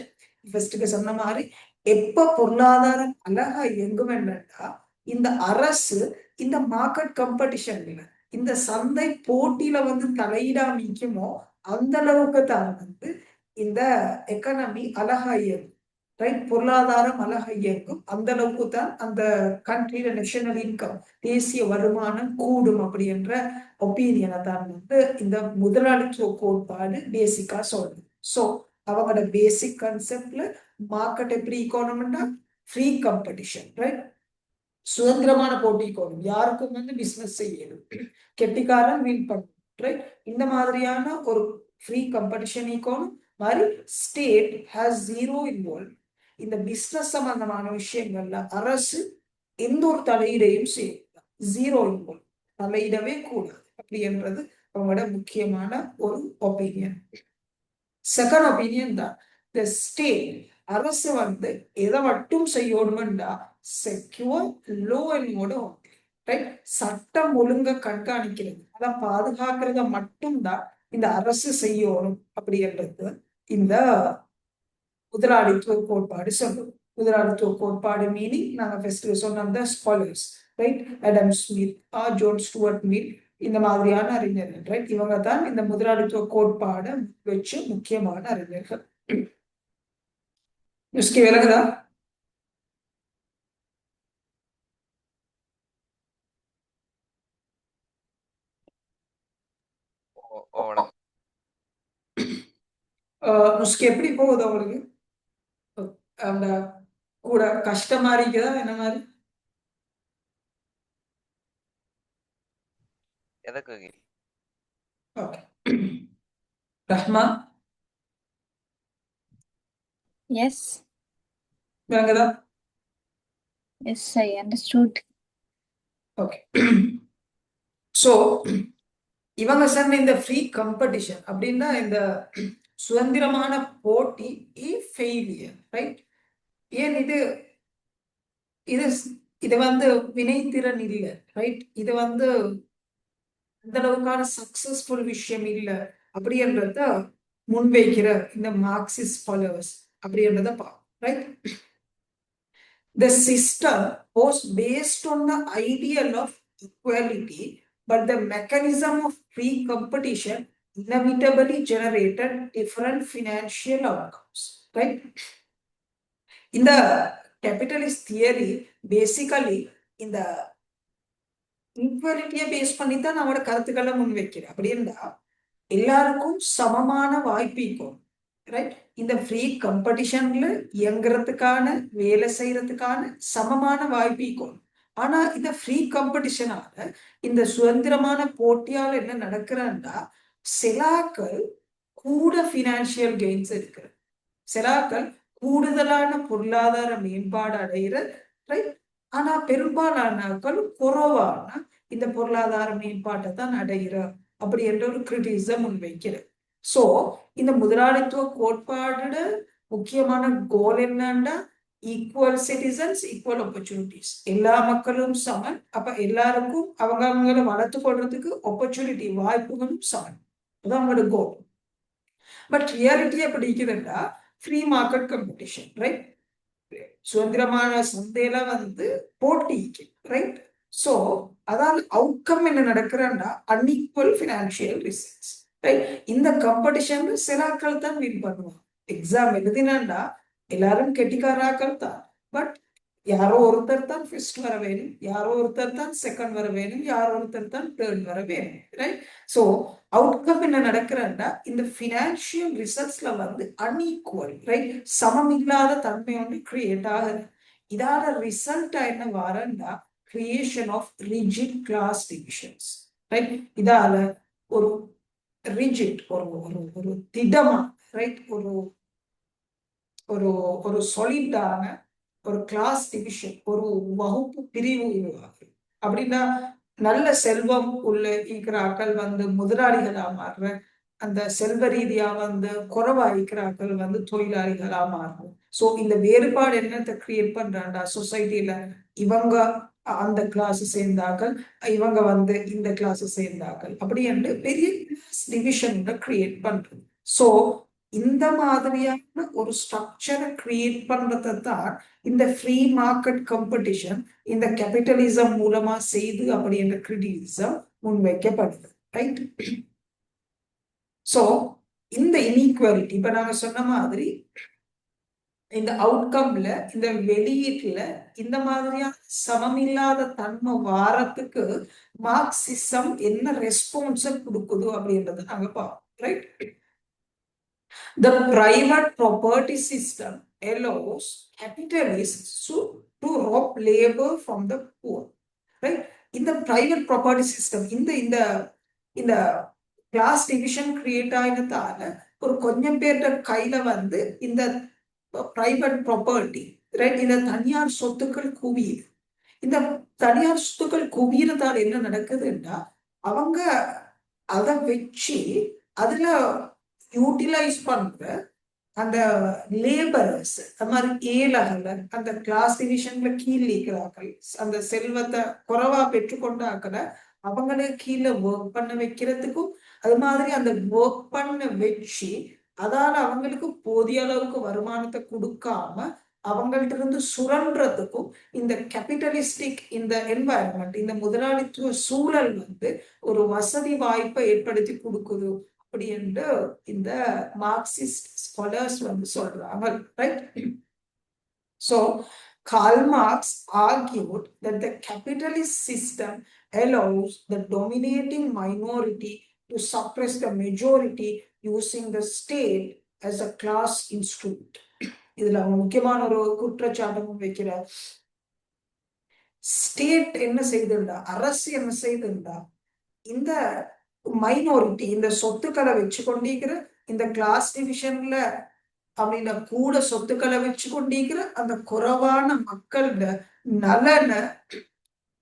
A: ஃபர்ஸ்ட்க்கு சொன்ன மாதிரி எப்ப பொருளாதாரம் அழகா இயங்கும் என்னன்னா, இந்த அரசு இந்த மார்க்கெட் காம்படிஷன்ல இந்த சந்தை போட்டியில தலையிடாம நிக்குமோ அந்த அளவுக்கு தான் இந்த எக்கனமி அழகா இயங்கும், ரைட்? பொருளாதாரம் அழகா இயங்கும், அந்த அளவுக்கு தான் அந்த கண்ட்ரியில நேஷனல் இன்கம், தேசிய வருமானம் கூடும் அப்படி என்ற ஒப்பீனியனை தான் இந்த முதலாளித்துவ கோட்பாடு பேசிக்கா சொல்லுது. சோ அவங்களோட பேசிக் கான்செப்ட்ல மார்க்கெட் எப்படி ஈக்கோனம்னா ஃப்ரீ காம்படிஷன், ரைட்? சுதந்திரமான போட்டி ஈக்கோனம், யாருக்கும் பிசினஸ் செய்யணும், கெட்டிக்காரன் வின் பண்ணும், ரைட்? இந்த மாதிரியான ஒரு ஃப்ரீ காம்படிஷன் ஈக்கோனம் மாதிரி ஸ்டேட் ஹேஸ் ஜீரோ இன்வால்வ். இந்த பிசினஸ் சம்பந்தமான விஷயங்கள்ல அரசு எந்த ஒரு தலையீடையும் செய்யும், ஜீரோ இன்வால்வ், தலையிடவே கூடாது அப்படின்றது அவங்களோட முக்கியமான ஒரு ஒப்பீனியன். செகண்ட் ஒப்பீனியன் தான் the state, அரசு எதை மட்டும் செய்யணும்னா secure low and order, right? சட்டம் ஒழுங்க கண்காணிக்கிறது, அதை பாதுகாக்கிறத மட்டும்தான் இந்த அரசு செய்யணும் அப்படின்றது இந்த முதலாளித்துவ கோட்பாடு சொல்லுது. முதலாளித்துவ கோட்பாடு மீனிங் நாங்க ஃபர்ஸ்ட் சொன்ன அந்த scholars, right? Adam Smith, John Stuart Mill, இந்த மாதிரியான அறிஞர்கள், ரைட்? இவங்க தான் இந்த முதலாளித்துவ கோட்பாடை வச்சு முக்கியமான அறிஞர்கள். நியூஸ்க்கு விளங்குதா? நியூஸ்க்கு எப்படி போகுது உங்களுக்கு? அந்த கூட கஷ்டமா இருக்குதா என்ன மாதிரி? ஓகே. ரஹ்மா,
C: Yes,
A: விளங்குதா?
C: yes, I understood.
A: Okay. So இவங்க சொன்ன இந்த ஃப்ரீ காம்படிஷன் அப்படின்னா இந்த சுதந்திரமான போட்டி ஃபெயிலியர், ரைட்? ஏன் இது இது இது வினைத்திறன் இல்லை, ரைட்? இது அந்த அளவுக்கான சக்சஸ்ஃபுல் விஷயம் இல்லை அப்படின்றத முன்வைக்கிற இந்த மார்க்சிஸ்ட் ஃபாலோவர்ஸ் அப்படின்றத right? The system was based on the ideal of equality, but the mechanism of free competition inevitably generated different financial outcomes, right? In the capitalist theory, basically இந்த ஈக்குவாலிட்டியை பேஸ் பண்ணி தான் நம்மளோட கருத்துக்களை முன்வைக்கிறேன். அப்படின்னா எல்லாருக்கும் சமமான வாய்ப்பு இருக்கும், ரைட்? இந்த ஃப்ரீ காம்படிஷன்ல இயங்குறதுக்கான வேலை செய்யறதுக்கான சமமான வாய்ப்பு இருக்கும். ஆனா இந்த ஃப்ரீ காம்படிஷனால இந்த சுதந்திரமான போட்டியால என்ன நடக்கிறன்னா, சிலாக்கள் கூட பினான்சியல் கெயின்ஸ் இருக்கு, சிலாக்கள் கூடுதலான பொருளாதார மேம்பாடு அடைகிற, ரைட்? ஆனா பெரும்பாலானாக்கள் குறைவான இந்த பொருளாதார மேம்பாட்டை தான் அடைகிற அப்படி என்ற ஒரு கிரிட்டிசிசம் முன்வைக்கிறது. சோ இந்த முதலாளித்துவ கோட்பாடு முக்கியமான கோல் என்னன்னா ஈக்குவல் சிட்டிசன்ஸ் ஈக்குவல் ஆப்பர்ச்சுனிட்டிஸ். எல்லா மக்களும் சமன். அப்ப எல்லாருக்கும் அவங்க அவங்கள வளர்த்து கொள்றதுக்கு ஆப்பர்ச்சுனிட்டி வாய்ப்புகளும் சமன். அது அவங்களோட கோல். பட் ரியாலிட்டி எப்படி இருக்குதுன்னா ஃப்ரீ மார்க்கெட் காம்படிஷன், ரைட்? சுதந்திரமான சந்தையில போட்டி, ரைட்? சோ அதாவது அவுட்கம் என்ன நடக்கிறன்னா அன்இக்குவல் ஃபினான்ஷியல் ரிசல்ட்ஸ், ரைட்? இந்த காம்படிஷன்ல சில ஆட்கள் தான் வின் பண்ணுவாங்க. எக்ஸாம் எழுதினாண்டா எல்லாரும் கெட்டிக்காராக்கள் தான். பட் யாரோ ஒருத்தர் தான் ஃபர்ஸ்ட் வர வேணும், யாரோ ஒருத்தர் தான் செகண்ட் வர வேணும், யாரோ ஒருத்தர் தான் தேர்ட் வர வேணும், ரைட்? சோ அவுட்கம் என்ன நடக்கிறன்னா இந்த ஃபினான்ஷியல் ரிசல்ட்ஸ்ல அன்இக்குவல், ரைட்? சமமில்லாத தன்மை கிரியேட் ஆகுது. இதால ரிசல்ட் என்ன வரன்னா creation of rigid class divisions, right? இதால ஒரு ரிஜிட் ஒரு ஒரு ஒரு திடமா, ரைட், ஒரு ஒரு ஒரு சொலிடான ஒரு கிளாஸ் டிவிஷன், ஒரு வகுப்பு பிரிவு உருவாகுது. அப்படின்னா நல்ல செல்வம் உள்ள இருக்கிறாக்கள் முதலாளிகளா மாறுற, அந்த செல்வ ரீதியா குறைவா இருக்கிறாக்கள் தொழிலாளிகளா மாறும். சோ இந்த வேறுபாடு என்னத்தை கிரியேட் பண்றாண்டா சொசைட்டில இவங்க அந்த கிளாஸ் சேர்ந்தாக்கள், இவங்க இந்த கிளாஸ் சேர்ந்தாக்கள், அப்படி என்று பெரிய கிளாஸ் டிவிஷன் கிரியேட் பண்றது. சோ இந்த மாதிரியான ஒரு ஸ்ட்ரக்சரை கிரியேட் பண்றதை தான் இந்த ஃப்ரீ மார்க்கெட் காம்படிஷன் இந்த கேபிட்டலிசம் மூலமா செய்து அப்படி என்ற கிரிட்டிசிசம் முன்வைக்கப்படுது, ரைட்? சோ இந்த இன்இக்வாலிட்டி இப்ப நாங்க சொன்ன மாதிரி இந்த அவுட்கம்ல இந்த வெளியீட்டுல இந்த மாதிரியான சமமில்லாத தன்மை வாரத்துக்கு மார்க்சிசம் என்ன ரெஸ்பான்ஸ கொடுக்குது அப்படின்றத நாங்க பார்ப்போம், right? The private property system allows capitalists to rob labor from the poor, right? இந்த private property system இந்த இந்த கிளாஸ் டிவிஷன் கிரியேட் ஆயினதால ஒரு கொஞ்சம் பேர்ட கையில இந்த பிரைவேட் ப்ராப்பர்ட்டி, ரைட், இந்த தனியார் சொத்துக்கள் குவியுது. இந்த தனியார் சொத்துக்கள் குவியறதால என்ன நடக்குதுன்னா அவங்க அதை வச்சு அதுல யூட்டிலைஸ் பண்ற அந்த லேபரர்ஸ், அந்த மாதிரி ஏழைகள், அந்த கிளாஸ் டிவிஷன்ல கீழே இருக்கிறார்கள், அந்த செல்வத்தை குறைவா பெற்றுக்கொண்டாக்கள அவங்களே கீழே ஒர்க் பண்ண வைக்கிறதுக்கும், அது மாதிரி அந்த ஒர்க் பண்ண வச்சு அதால அவங்களுக்கு போதிய அளவுக்கு வருமானத்தை கொடுக்காம அவங்கள்ட்ட இருந்து சுரண்டுறதுக்கும் இந்த கேபிட்டலிஸ்டிக் இந்த என்வாயன்மெண்ட், இந்த முதலாளித்துவ சூழல் ஒரு வசதி வாய்ப்பை ஏற்படுத்தி கொடுக்குது அப்படி என்று இந்த மார்க்சிஸ்ட் ஸ்காலர்ஸ் சொல்றாங்க, right? So Karl Marx argued that the capitalist system allows the dominating minority to suppress the majority using the state as a class instrument. இதுல முக்கியமான ஒரு குற்றச்சாட்டும் வைக்கிறார். ஸ்டேட் என்ன செய்துண்டா, அரசு என்ன செய்துண்டா, இந்த மைனாரிட்டி இந்த சொத்துக்களை வச்சு கொண்டிருக்கிற இந்த கிளாஸ் டிவிஷன்ல அப்படின்னா கூட சொத்துக்களை வச்சு கொண்டிருக்கிற அந்த குறைவான மக்களோட நலனை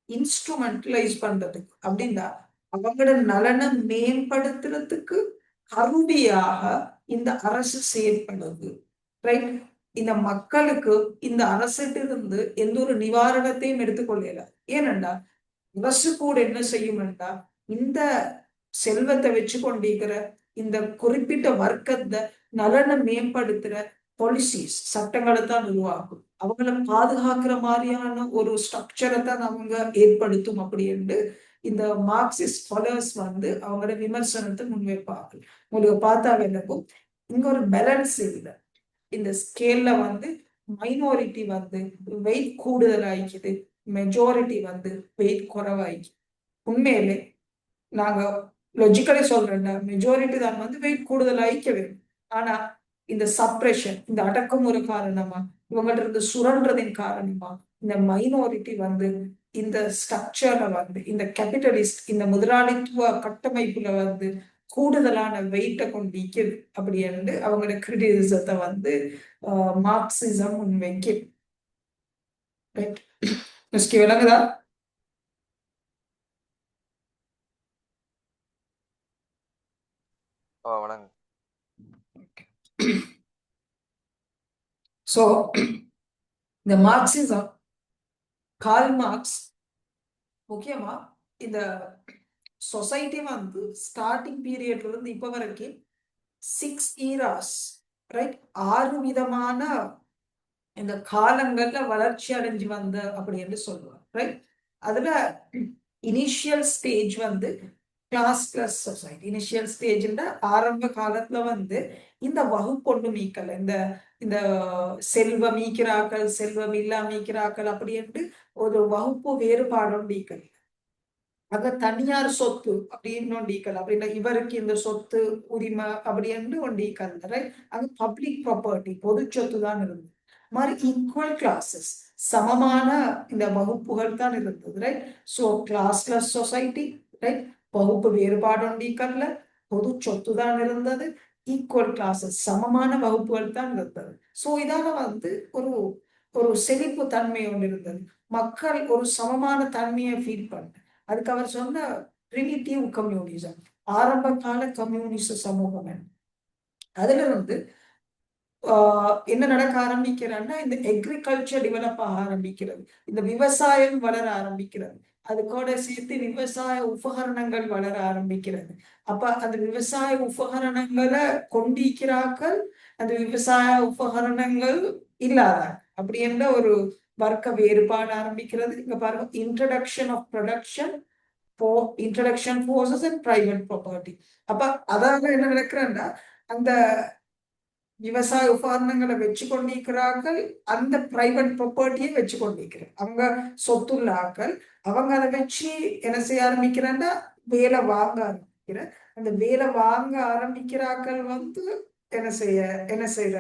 A: இன்ஸ்ட்ருமெண்டலைஸ் பண்றதுக்கு, அப்படின்னா அவங்களோட நலனை மேம்படுத்துறதுக்கு கருவியாக இந்த அரசு செயல்படுது, ரைட்? இந்த மக்களுக்கு இந்த அரசிட்ட இருந்து எந்த ஒரு நிவாரணத்தையும் எடுத்துக்கொள்ளல. ஏனென்றா அரசு கூட என்ன செய்யும்டா இந்த செல்வத்தை வச்சு கொண்டிருக்கிற இந்த குறிப்பிட்ட வர்க்கத்தை நலனை மேம்படுத்துற பாலிசிஸ் சட்டங்களை தான் உருவாக்கும், அவங்கள பாதுகாக்கிற மாதிரியான ஒரு ஸ்ட்ரக்சரை தான் அவங்க ஏற்படுத்தும் அப்படி என்று இந்த மார்க்சிஸ்ட் ஸ்காலர்ஸ் அவங்களோட விமர்சனத்தை முன்வைப்பாங்க. உங்களுக்கு பார்த்தா எனக்கும் இங்க ஒரு பேலன்ஸ் இல்லை. இந்த ஸ்கேல்ல மைனாரிட்டி வெயிட் கூடுதலாயிக்குது, மெஜாரிட்டி வெயிட் குறைவாயிக்கு. உண்மையிலே நாங்க லாஜிக்கலி சொல்றேன், மெஜாரிட்டி தான் வெயிட் கூடுதல் ஆயிக்க வேண்டும். ஆனா இந்த சப்ரெஷன், இந்த அடக்குமுறை காரணமா, இவங்கள்ட்ட இருந்து சுரண்டதின் காரணமா இந்த மைனாரிட்டி இந்த ஸ்ட்ரக்சர்ல இந்த கேபிட்டலிஸ்ட் இந்த முதலாளித்துவ கட்டமைப்புல கூடுதலான வெயிட்டை கொண்டிருக்குது அப்படி என்று அவங்களோட கிரிட்டிசிசத்தை மார்க்சிசம் முன்வைக்கும். விளங்குதா?
B: வணக்கம்.
A: ஸோ இந்த மார்க்சிசம், கார்ல் மார்க்ஸ் முக்கியமா இந்த சொசைட்டி வந்து ஸ்டார்டிங் பீரியட்ல இருந்து இப்ப வரைக்கும் 6 ஈராஸ், ரைட், 6 விதமான இந்த காலங்கள்ல வளர்ச்சி அடைஞ்சு வந்த அப்படின்னு சொல்லுவாங்க, ரைட். அதுல இனிஷியல் ஸ்டேஜ் வந்து கிளாஸ்லெஸ் சொசைட்டி. இனிஷியல் ஸ்டேஜ்ல ஆரம்ப காலத்துல வந்து இந்த வகுப்பொண்டு மீக்கல், இந்த இந்த செல்வ மீக்கிறாக்கள், செல்வம் இல்லா மீக்கிறாக்கள் அப்படின்ட்டு ஒரு வகுப்பு வேறுபாடு மீக்கல். அத தனியார் சொத்து அப்படின்னு ஒண்டிக்கல், அப்படின்னா இவருக்கு இந்த சொத்து உரிமை அப்படின்னு ஒண்டிக்கல், ரைட். அங்க பப்ளிக் ப்ராப்பர்ட்டி, பொது சொத்து தான் இருந்தது. மாதிரி ஈக்குவல் கிளாஸஸ், சமமான இந்த வகுப்புகள் தான் இருந்தது, right. So classless society, right. வகுப்பு வேறுபாடு ஒண்டிக்கல்ல, பொது சொத்து தான் இருந்தது, ஈக்குவல் கிளாஸஸ், சமமான வகுப்புகள் தான் இருந்தது. ஸோ இதால வந்து ஒரு ஒரு செழிப்பு தன்மை ஒன்று இருந்தது. மக்கள் ஒரு சமமான தன்மையை ஃபீல் பண்ண. அதுக்கு அவர் சொன்ன பிரிமிட்டிவ் கம்யூனிசம், ஆரம்ப கால கம்யூனிச சமூகம். அதுல வந்து என்ன நடக்க ஆரம்பிக்கிறான்னா, இந்த எக்ரிகல்ச்சர் டெவலப் ஆக ஆரம்பிக்கிறது, இந்த விவசாயம் வளர ஆரம்பிக்கிறது, அது கூட சேர்த்து விவசாய உபகரணங்கள் வளர ஆரம்பிக்கிறது. அப்ப அந்த விவசாய உபகரணங்களை கொண்டிருக்கிறார்கள், அந்த விவசாய உபகரணங்கள் இல்லாத அப்படி என்ற ஒரு வர்க்க வேறுபாடு ஆரம்பிக்கிறது. இங்க பாருங்க, introduction of production, introduction forces and private property. அப்ப அதாவது என்ன நடக்கிறேன்னா, அந்த விவசாய உபகரணங்களை வச்சு கொண்டிருக்கிறார்கள், அந்த பிரைவேட் ப்ராப்பர்ட்டியை வச்சு கொண்டிருக்கிறார். அவங்க சொத்துள்ள ஆக்கள், அவங்க அதை வச்சு என்ன செய்ய ஆரம்பிக்கிறேன்னா வேலை வாங்க ஆரம்பிக்கிற. அந்த வேலை வாங்க ஆரம்பிக்கிறார்கள் வந்து என்ன செய்யற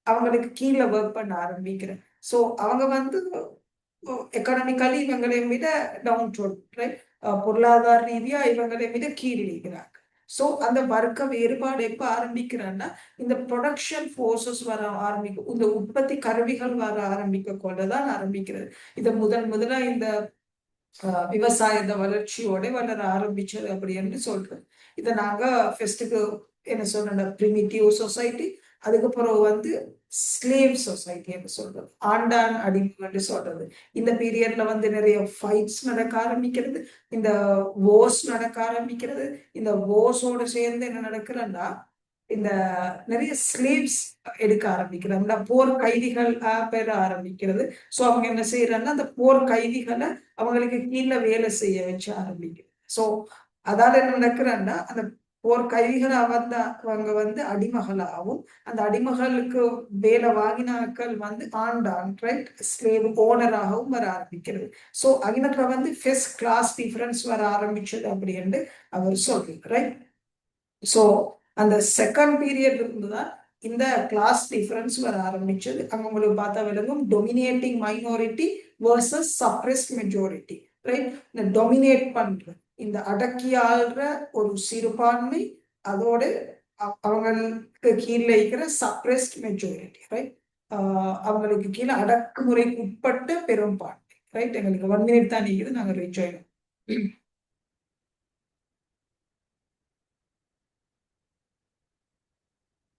A: அவங்களுக்கு கீழே ஒர்க் பண்ண ஆரம்பிக்கிறேன். ஸோ அவங்க வந்து எக்கனாமிக்கலி இவங்களை விட டவுன் ரைட், பொருளாதார ரீதியா இவங்களை விட கீழ் இருக்கிறாங்க. ஸோ அந்த வர்க்க வேறுபாடு எப்ப ஆரம்பிக்கிறேன்னா, இந்த ப்ரொடக்ஷன் ஃபோர்ஸஸ் வர ஆரம்பிக்கும், இந்த உற்பத்தி கருவிகள் வர ஆரம்பிக்க கொள்ளதான் ஆரம்பிக்கிறது. இதை முதலா இந்த விவசாயத்தை வளர்ச்சியோட வளர ஆரம்பிச்சது அப்படின்னு சொல்றேன். இதை நாங்க ஃபர்ஸ்ட்டுக்கு என்ன சொல்ற பிரிமிட்டிவ் சொசைட்டி, அதுக்கப்புறம் வந்து ஸ்லேவ் சொசைட்டி என்று சொல்றது, ஆண்டான் அடிமை சொல்றது. இந்த பீரியட்ல வந்து நிறைய ஃபைட்ஸ் நடக்க ஆரம்பிக்கிறது, இந்த வார்ஸ் நடக்க ஆரம்பிக்கிறது. இந்த வார்ஸோட சேர்ந்து என்ன நடக்கிறன்னா, இந்த நிறைய ஸ்லேவ்ஸ் எடுக்க ஆரம்பிக்கிறாங்க, போர் கைதிகள் பெற ஆரம்பிக்கிறது. ஸோ அவங்க என்ன செய்யறாங்கன்னா, அந்த போர் கைதிகளை அவங்களுக்கு கீழே வேலை செய்ய வச்சு ஆரம்பிக்கிறது. ஸோ அதால என்ன நடக்கிறாங்கன்னா, அந்த போர் கைதிகளா வந்த அவங்க வந்து அடிமகளாகவும், அந்த அடிமகளுக்கு வேலை வாங்கினாக்கள் வந்து ஆண்டான், ரைட், ஸ்லேவ் ஓனராகவும் வர ஆரம்பிக்கிறது. ஸோ அகினத்துல வந்து ஃபர்ஸ்ட் கிளாஸ் டிஃபரன்ஸ் வர ஆரம்பிச்சது அப்படின்னு அவர் சொல்றாரு, ரைட். ஸோ அந்த செகண்ட் பீரியட் இருந்துதான் இந்த கிளாஸ் டிஃபரன்ஸ் வர ஆரம்பிச்சது. அங்க உங்களுக்கு பார்த்தா விளங்கும், dominating minority versus suppressed majority, right. இந்த டொமினேட் பண்ற, இந்த அடக்கி ஆள்ற ஒரு சிறுபான்மை, அதோட அவங்களுக்கு கீழே இருக்கிற சப்ரெஸ்ட் மெஜாரிட்டி, ரைட். அவங்களுக்கு கீழே அடக்குமுறைக்கு உட்பட்ட பெரும்பான்மை, ரைட். எங்களுக்கு 1 minute தான் நீக்குது, நாங்க ரீச் ஆயிடும்.